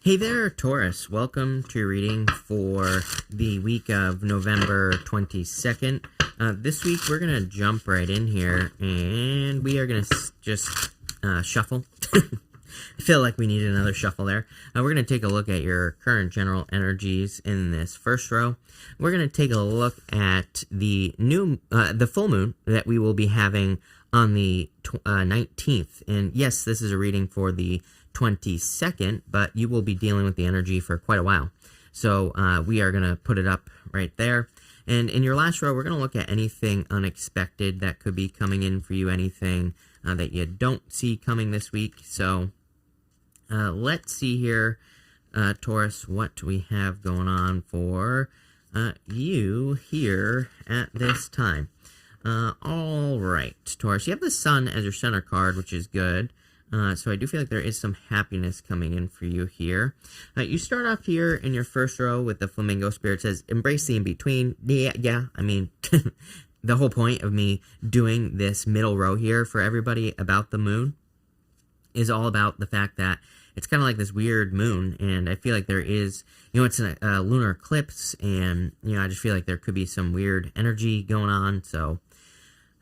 Hey there, Taurus. Welcome to your reading for the week of November 22nd. This week, we're going to jump right in here, and we are going to just shuffle. I feel like we need another shuffle there. We're going to take a look at your current general energies in this first row. We're going to take a look at the full moon that we will be having on the 19th. And yes, this is a reading for the 22nd, but you will be dealing with the energy for quite a while. So we are going to put it up right there. And in your last row, we're going to look at anything unexpected that could be coming in for you, anything that you don't see coming this week. So let's see here, Taurus, what we have going on for you here at this time. All right, Taurus, you have the Sun as your center card, which is good. So I do feel like there is some happiness coming in for you here. You start off here in your first row with the flamingo spirit. It says, embrace the in-between. Yeah, I mean, the whole point of me doing this middle row here for everybody about the moon is all about the fact that it's kind of like this weird moon, and I feel like there is, it's a lunar eclipse, and, I just feel like there could be some weird energy going on, so...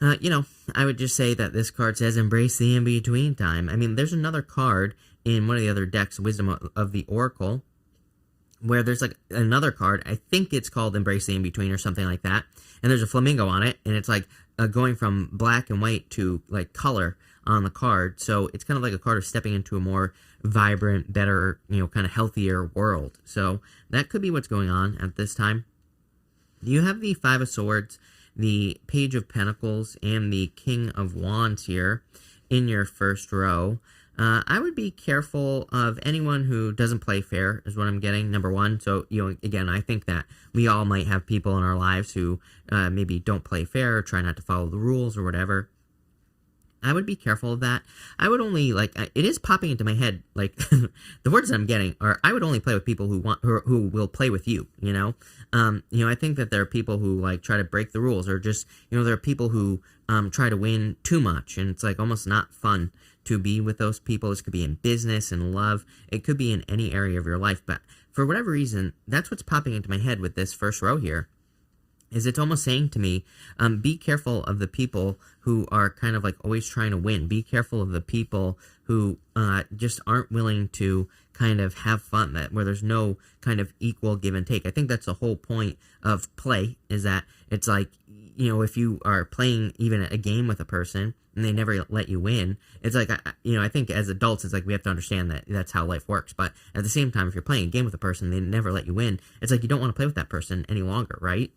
I would just say that this card says embrace the in-between time. I mean, there's another card in one of the other decks, Wisdom of the Oracle, where there's like another card. I think it's called Embrace the In-Between or something like that. And there's a flamingo on it, and it's like going from black and white to like color on the card. So it's kind of like a card of stepping into a more vibrant, better, kind of healthier world. So that could be what's going on at this time. You have the Five of Swords, the Page of Pentacles, and the King of Wands here in your first row. I would be careful of anyone who doesn't play fair, is what I'm getting, number one. So, again, I think that we all might have people in our lives who maybe don't play fair or try not to follow the rules or whatever. I would be careful of that. I would only, it is popping into my head, the words that I'm getting are, I would only play with people who will play with you, I think that there are people who, try to break the rules, or just, there are people who try to win too much, and it's, almost not fun to be with those people. This could be in business and love. It could be in any area of your life, but for whatever reason, that's what's popping into my head with this first row here. Is it's almost saying to me, be careful of the people who are kind of always trying to win. Be careful of the people who just aren't willing to kind of have fun, where there's no kind of equal give and take. I think that's the whole point of play, is that it's if you are playing even a game with a person and they never let you win, it's I think as adults, it's we have to understand that that's how life works. But at the same time, if you're playing a game with a person, they never let you win, it's you don't want to play with that person any longer, right?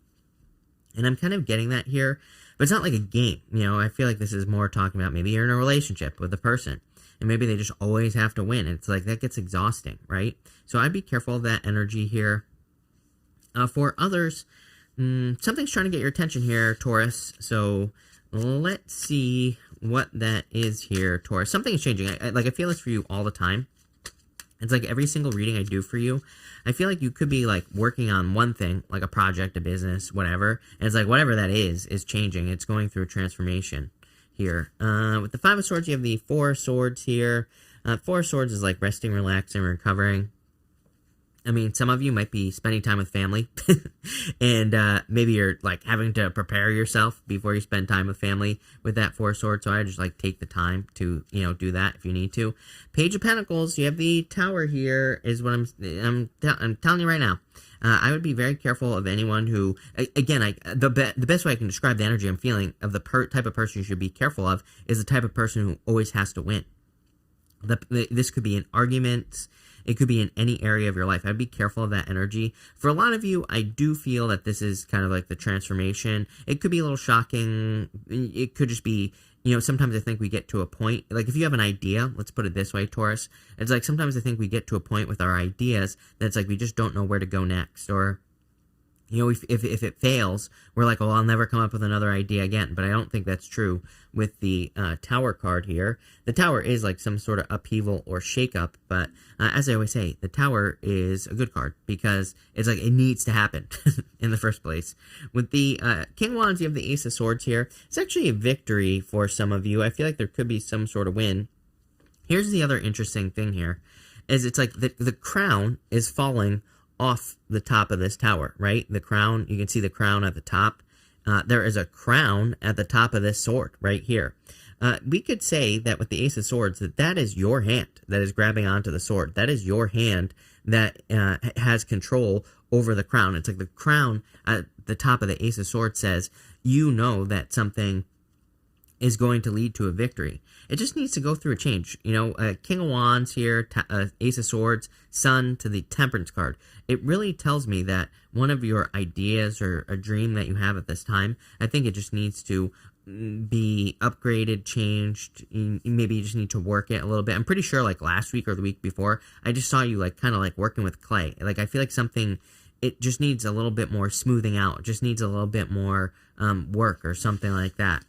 And I'm kind of getting that here, but it's not like a game, I feel like this is more talking about maybe you're in a relationship with a person, and maybe they just always have to win. It's that gets exhausting, right? So I'd be careful of that energy here. For others, something's trying to get your attention here, Taurus, so let's see what that is here, Taurus. Something is changing. I feel this for you all the time. It's every single reading I do for you, I feel like you could be working on one thing, like a project, a business, whatever. And it's whatever that is changing. It's going through a transformation here. With the Five of Swords, you have the Four of Swords here. Four of Swords is resting, relaxing, recovering. I mean, some of you might be spending time with family, and maybe you're having to prepare yourself before you spend time with family with that Four of Swords. So I just take the time to do that if you need to. Page of Pentacles, you have the Tower here. Is what I'm telling you right now. I would be very careful of anyone who, again, the best way I can describe the energy I'm feeling of the type of person you should be careful of is the type of person who always has to win. This could be in arguments. It could be in any area of your life. I'd be careful of that energy. For a lot of you, I do feel that this is kind of the transformation. It could be a little shocking. It could just be, sometimes I think we get to a point, if you have an idea, let's put it this way, Taurus, it's sometimes I think we get to a point with our ideas that it's we just don't know where to go next, or if it fails, we're well, I'll never come up with another idea again. But I don't think that's true with the Tower card here. The Tower is some sort of upheaval or shakeup, but as I always say, the Tower is a good card because it's it needs to happen in the first place. With the King of Wands, you have the Ace of Swords here. It's actually a victory for some of you. I feel like there could be some sort of win. Here's the other interesting thing here. is it's like the crown is falling off the top of this tower, right? The crown, you can see the crown at the top. There is a crown at the top of this sword right here. We could say that with the Ace of Swords, that is your hand that is grabbing onto the sword. That is your hand that has control over the crown. It's like the crown at the top of the Ace of Swords says, you know that something is going to lead to a victory. It just needs to go through a change. You know, King of Wands here, Ace of Swords, Sun to the Temperance card. It really tells me that one of your ideas or a dream that you have at this time, I think it just needs to be upgraded, changed. Maybe you just need to work it a little bit. I'm pretty sure like last week or the week before, I just saw you like kind of like working with clay. Like I feel like something, it just needs a little bit more smoothing out. It just needs a little bit more work or something like that.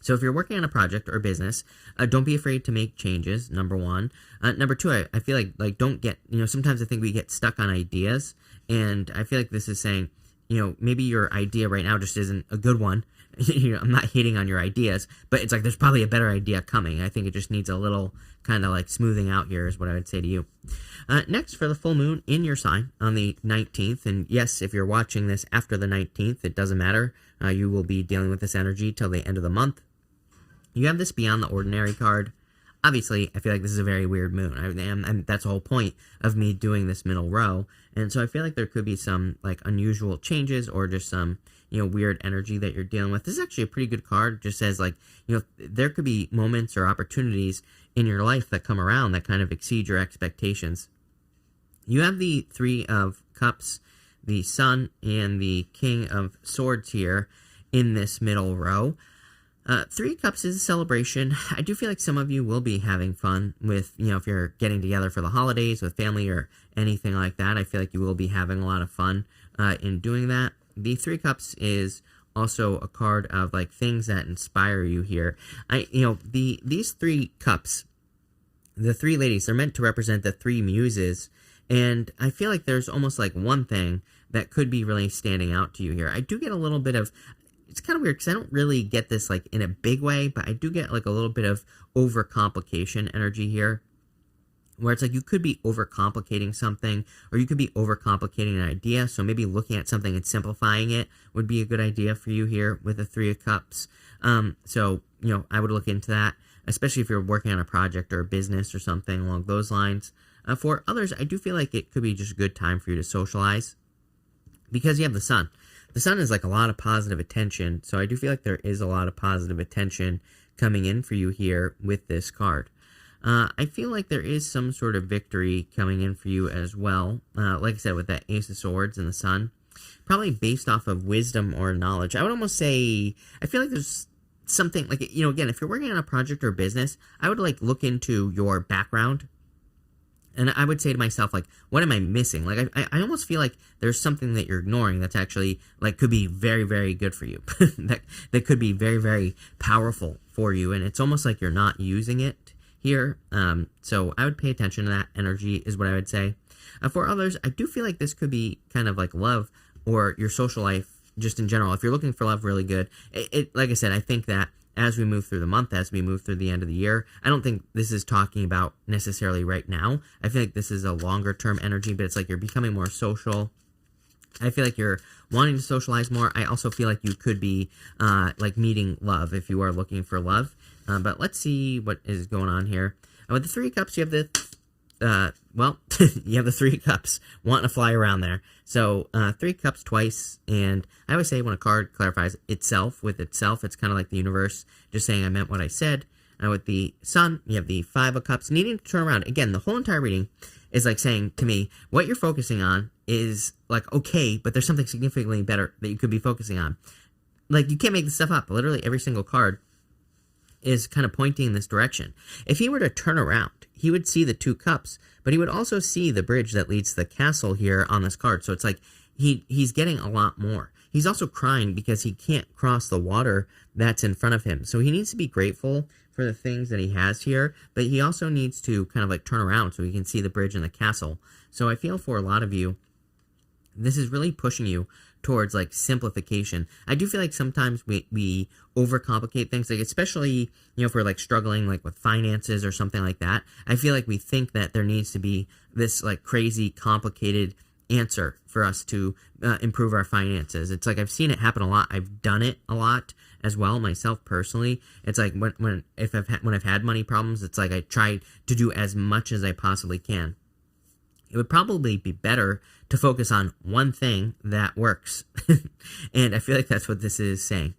So if you're working on a project or business, don't be afraid to make changes, number one. Number two, I feel like don't get, you know, sometimes I think we get stuck on ideas, and I feel like this is saying, you know, maybe your idea right now just isn't a good one. You know, I'm not hating on your ideas, but it's like there's probably a better idea coming. I think it just needs a little kind of like smoothing out here is what I would say to you. Next, for the full moon in your sign on the 19th, and yes, if you're watching this after the 19th, it doesn't matter. You will be dealing with this energy till the end of the month. You have this Beyond the Ordinary card. Obviously, I feel like this is a very weird moon. And that's the whole point of me doing this middle row. And so I feel like there could be some like unusual changes or just some, you know, weird energy that you're dealing with. This is actually a pretty good card. It just says like, you know, there could be moments or opportunities in your life that come around that kind of exceed your expectations. You have the Three of Cups, the Sun, and the King of Swords here in this middle row. Three Cups is a celebration. I do feel like some of you will be having fun with, you know, if you're getting together for the holidays with family or anything like that. I feel like you will be having a lot of fun in doing that. The Three Cups is also a card of like things that inspire you here. These Three Cups, the three ladies, they're meant to represent the three muses, and I feel like there's almost like one thing that could be really standing out to you here. I do get a little bit of, it's kind of weird because I don't really get this like in a big way, but I do get like a little bit of overcomplication energy here, where it's like you could be overcomplicating something, or you could be overcomplicating an idea. So maybe looking at something and simplifying it would be a good idea for you here with the Three of Cups. So, you know, I would look into that, especially if you're working on a project or a business or something along those lines. For others, I do feel like it could be just a good time for you to socialize because you have the Sun. The Sun is like a lot of positive attention, so I do feel like there is a lot of positive attention coming in for you here with this card. I feel like there is some sort of victory coming in for you as well, like I said, with that Ace of Swords and the Sun. Probably based off of wisdom or knowledge. I would almost say, I feel like there's something, like, you know, again, if you're working on a project or business, I would like look into your background. And I would say to myself, like, what am I missing? Like, I almost feel like there's something that you're ignoring that's actually, like, could be very, very good for you. that could be very, very powerful for you. And it's almost like you're not using it here. So I would pay attention to that energy is what I would say. For others, I do feel like this could be kind of like love or your social life just in general. If you're looking for love really good, like I said, I think that as we move through the month, as we move through the end of the year, I don't think this is talking about necessarily right now. I feel like this is a longer term energy, but it's like you're becoming more social. I feel like you're wanting to socialize more. I also feel like you could be like meeting love if you are looking for love. But let's see what is going on here. With the Three of Cups, you have the you have the Three of Cups wanting to fly around there. So, Three Cups twice, and I always say when a card clarifies itself with itself, it's kind of like the universe just saying I meant what I said. With the Sun, you have the Five of Cups needing to turn around. Again, the whole entire reading is like saying to me, what you're focusing on is like okay, but there's something significantly better that you could be focusing on. Like, you can't make this stuff up. Literally every single card is kind of pointing in this direction. If he were to turn around, he would see the Two Cups, but he would also see the bridge that leads to the castle here on this card. So it's like he's getting a lot more. He's also crying because he can't cross the water that's in front of him. So he needs to be grateful for the things that he has here, but he also needs to kind of like turn around so he can see the bridge and the castle. So I feel for a lot of you, this is really pushing you towards like simplification. I do feel like sometimes we overcomplicate things, like especially, if we're like struggling like with finances or something like that. I feel like we think that there needs to be this like crazy complicated answer for us to improve our finances. It's like I've seen it happen a lot. I've done it a lot as well myself personally. It's like when I've had money problems, it's like I try to do as much as I possibly can. It would probably be better to focus on one thing that works. And I feel like that's what this is saying.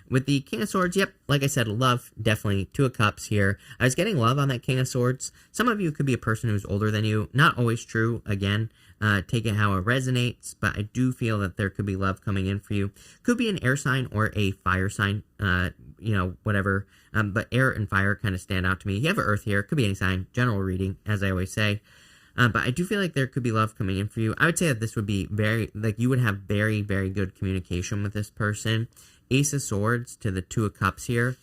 With the King of Swords, yep, like I said, love, definitely. Two of Cups here. I was getting love on that King of Swords. Some of you could be a person who's older than you. Not always true, again. Take it how it resonates, but I do feel that there could be love coming in for you. Could be an air sign or a fire sign, whatever. But air and fire kind of stand out to me. You have an earth here. Could be any sign. General reading, as I always say. But I do feel like there could be love coming in for you. I would say that this would be you would have very, very good communication with this person. Ace of Swords to the Two of Cups here.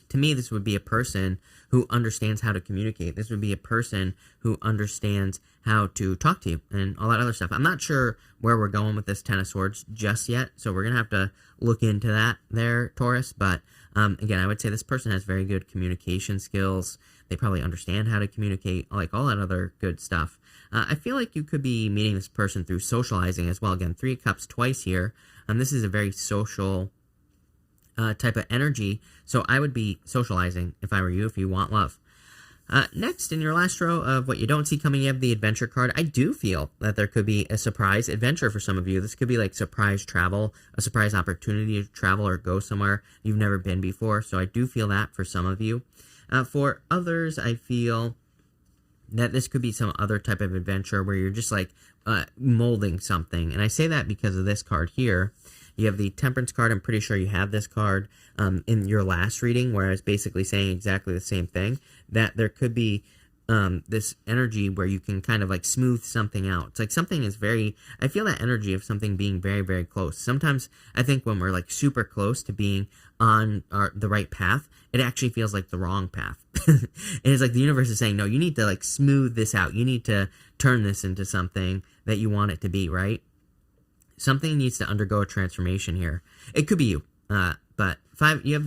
To me, this would be a person who understands how to communicate. This would be a person who understands how to talk to you and all that other stuff. I'm not sure where we're going with this Ten of Swords just yet, so we're going to have to look into that there, Taurus. But again, I would say this person has very good communication skills. They probably understand how to communicate, like all that other good stuff. I feel like you could be meeting this person through socializing as well. Again, Three of Cups twice here. This is a very social type of energy, so I would be socializing if I were you, if you want love. Next, in your last row of what you don't see coming, you have the adventure card. I do feel that there could be a surprise adventure for some of you. This could be like surprise travel, a surprise opportunity to travel or go somewhere you've never been before, so I do feel that for some of you. For others, I feel that this could be some other type of adventure where you're just like molding something. And I say that because of this card here. You have the Temperance card. I'm pretty sure you have this card in your last reading, where I was basically saying exactly the same thing, that there could be this energy where you can kind of like smooth something out. It's like something is I feel that energy of something being very, very close. Sometimes I think when we're like super close to being on the right path, it actually feels like the wrong path. And it's like the universe is saying, no, you need to like smooth this out. You need to turn this into something that you want it to be, right? Something needs to undergo a transformation here. It could be you, but you have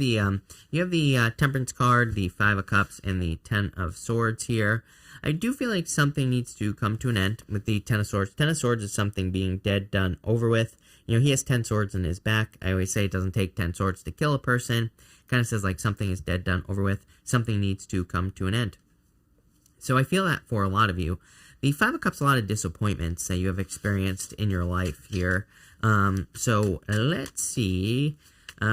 the Temperance card, the Five of Cups, and the Ten of Swords here. I do feel like something needs to come to an end with the Ten of Swords. Ten of Swords is something being dead, done, over with. He has 10 swords in his back. I always say it doesn't take 10 swords to kill a person. Kind of says like something is dead, done, over with. Something needs to come to an end. So I feel that for a lot of you. The Five of Cups, a lot of disappointments that you have experienced in your life here. So let's see.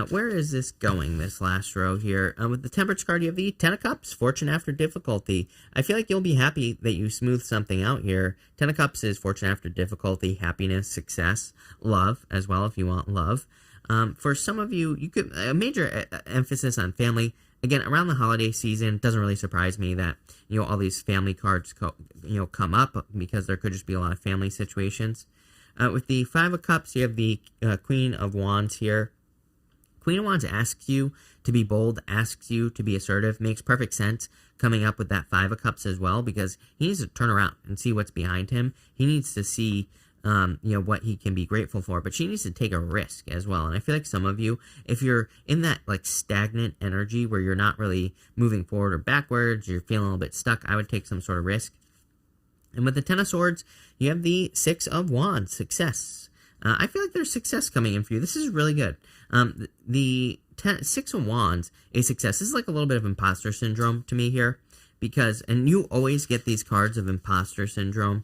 Where is this going, this last row here? With the Temperance card, you have the Ten of Cups, fortune after difficulty. I feel like you'll be happy that you smoothed something out here. Ten of Cups is fortune after difficulty, happiness, success, love as well, if you want love. For some of you, you could a major emphasis on family. Again, around the holiday season, it doesn't really surprise me that, all these family cards, come up, because there could just be a lot of family situations. With the Five of Cups, you have the Queen of Wands here. Queen of Wands asks you to be bold, asks you to be assertive. Makes perfect sense coming up with that Five of Cups as well, because he needs to turn around and see what's behind him. He needs to see what he can be grateful for, but she needs to take a risk as well. And I feel like some of you, if you're in that like stagnant energy where you're not really moving forward or backwards, you're feeling a little bit stuck, I would take some sort of risk. And with the Ten of Swords, you have the Six of Wands, success. I feel like there's success coming in for you. This is really good. The Six of Wands, a success. This is like a little bit of imposter syndrome to me here, and you always get these cards of imposter syndrome,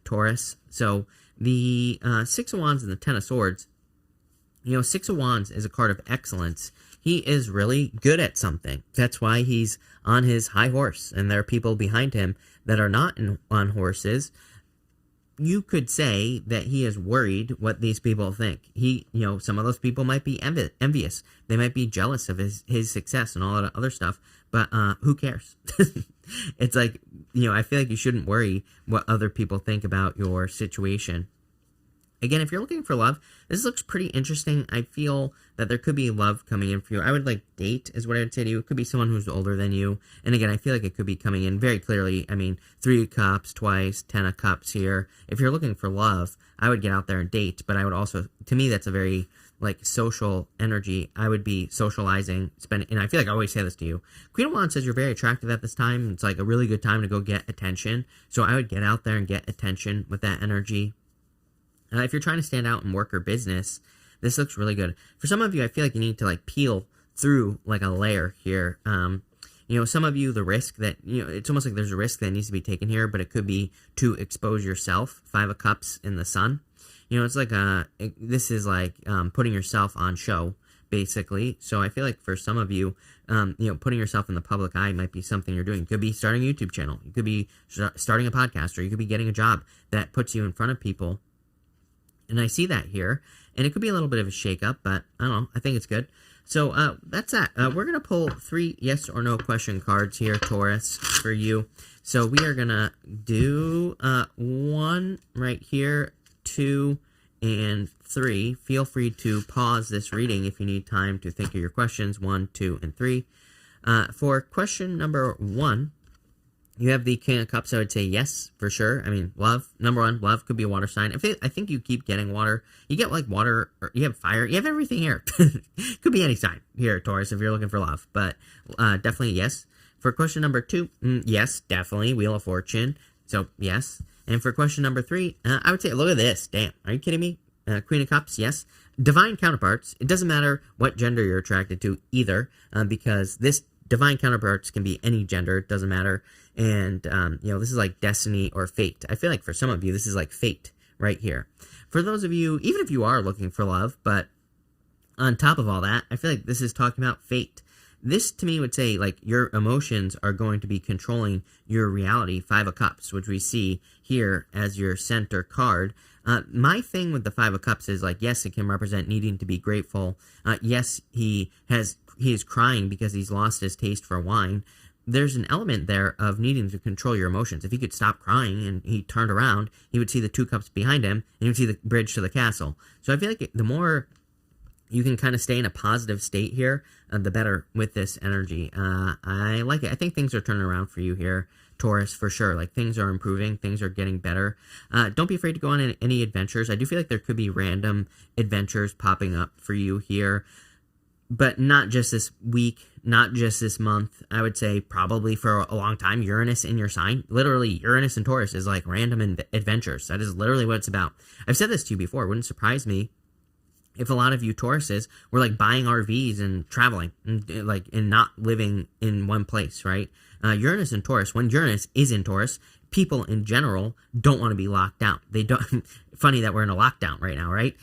Taurus. So the Six of Wands and the Ten of Swords, Six of Wands is a card of excellence. He is really good at something. That's why he's on his high horse, and there are people behind him that are not on horses. You could say that he is worried what these people think. Some of those people might be envious. They might be jealous of his success and all that other stuff, but who cares? It's like, I feel like you shouldn't worry what other people think about your situation. Again, if you're looking for love, this looks pretty interesting. I feel that there could be love coming in for you. I would like date is what I would say to you. It could be someone who's older than you. And again, I feel like it could be coming in very clearly. I mean, 3 of Cups twice, 10 of Cups here. If you're looking for love, I would get out there and date. But I would also, to me, that's a very like social energy. I would be socializing, spending, and I feel like I always say this to you. Queen of Wands says you're very attractive at this time. It's like a really good time to go get attention. So I would get out there and get attention with that energy. If you're trying to stand out in work or business, this looks really good. For some of you, I feel like you need to like peel through like a layer here. You know, some of you, the risk that, you know, it's almost like there's a risk that needs to be taken here, but it could be to expose yourself. 5 of Cups in the sun. You know, it's like this is like putting yourself on show, basically. So I feel like for some of you, you know, putting yourself in the public eye might be something you're doing. You could be starting a YouTube channel. You could be starting a podcast, or you could be getting a job that puts you in front of people. And I see that here, and it could be a little bit of a shakeup, but I don't know. I think it's good. So that's that. We're going to pull 3 yes or no question cards here, Taurus, for you. So we are going to do 1 right here, 2, and 3. Feel free to pause this reading if you need time to think of your questions, 1, 2, and 3. For question number 1, you have the King of Cups. I would say yes, for sure. I mean, love. Number 1, love could be a water sign. I think you keep getting water. You get like water, or you have fire. You have everything here. Could be any sign here, Taurus, if you're looking for love. But definitely yes. For question number 2, yes, definitely. Wheel of Fortune. So yes. And for question number 3, I would say, look at this. Damn. Are you kidding me? Queen of Cups, yes. Divine counterparts. It doesn't matter what gender you're attracted to either, because this divine counterparts can be any gender. It doesn't matter. And, you know, this is like destiny or fate. I feel like for some of you, this is like fate right here. For those of you, even if you are looking for love, but on top of all that, I feel like this is talking about fate. This, to me, would say, like, your emotions are going to be controlling your reality. 5 of Cups, which we see here as your center card. My thing with the 5 of Cups is, like, yes, it can represent needing to be grateful. Yes, he is crying because he's lost his taste for wine. There's an element there of needing to control your emotions. If he could stop crying and he turned around, he would see the 2 cups behind him, and he would see the bridge to the castle. So I feel like the more you can kind of stay in a positive state here, the better with this energy. I like it. I think things are turning around for you here, Taurus, for sure. Like, things are improving. Things are getting better. Don't be afraid to go on any adventures. I do feel like there could be random adventures popping up for you here, but not just this week, not just this month. I would say probably for a long time, Uranus in your sign. Literally, Uranus and Taurus is like random adventures. That is literally what it's about. I've said this to you before. It wouldn't surprise me if a lot of you Tauruses were like buying RVs and traveling and not living in one place, right? Uranus and Taurus, when Uranus is in Taurus, people in general don't want to be locked down. They don't. Funny that we're in a lockdown right now, right?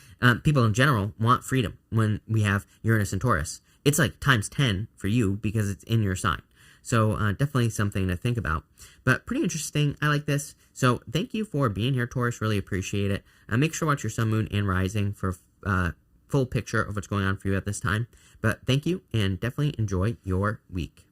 People in general want freedom when we have Uranus and Taurus. It's like times 10 for you because it's in your sign. So definitely something to think about. But pretty interesting. I like this. So thank you for being here, Taurus. Really appreciate it. Make sure to watch your sun, moon, and rising for full picture of what's going on for you at this time. But thank you, and definitely enjoy your week.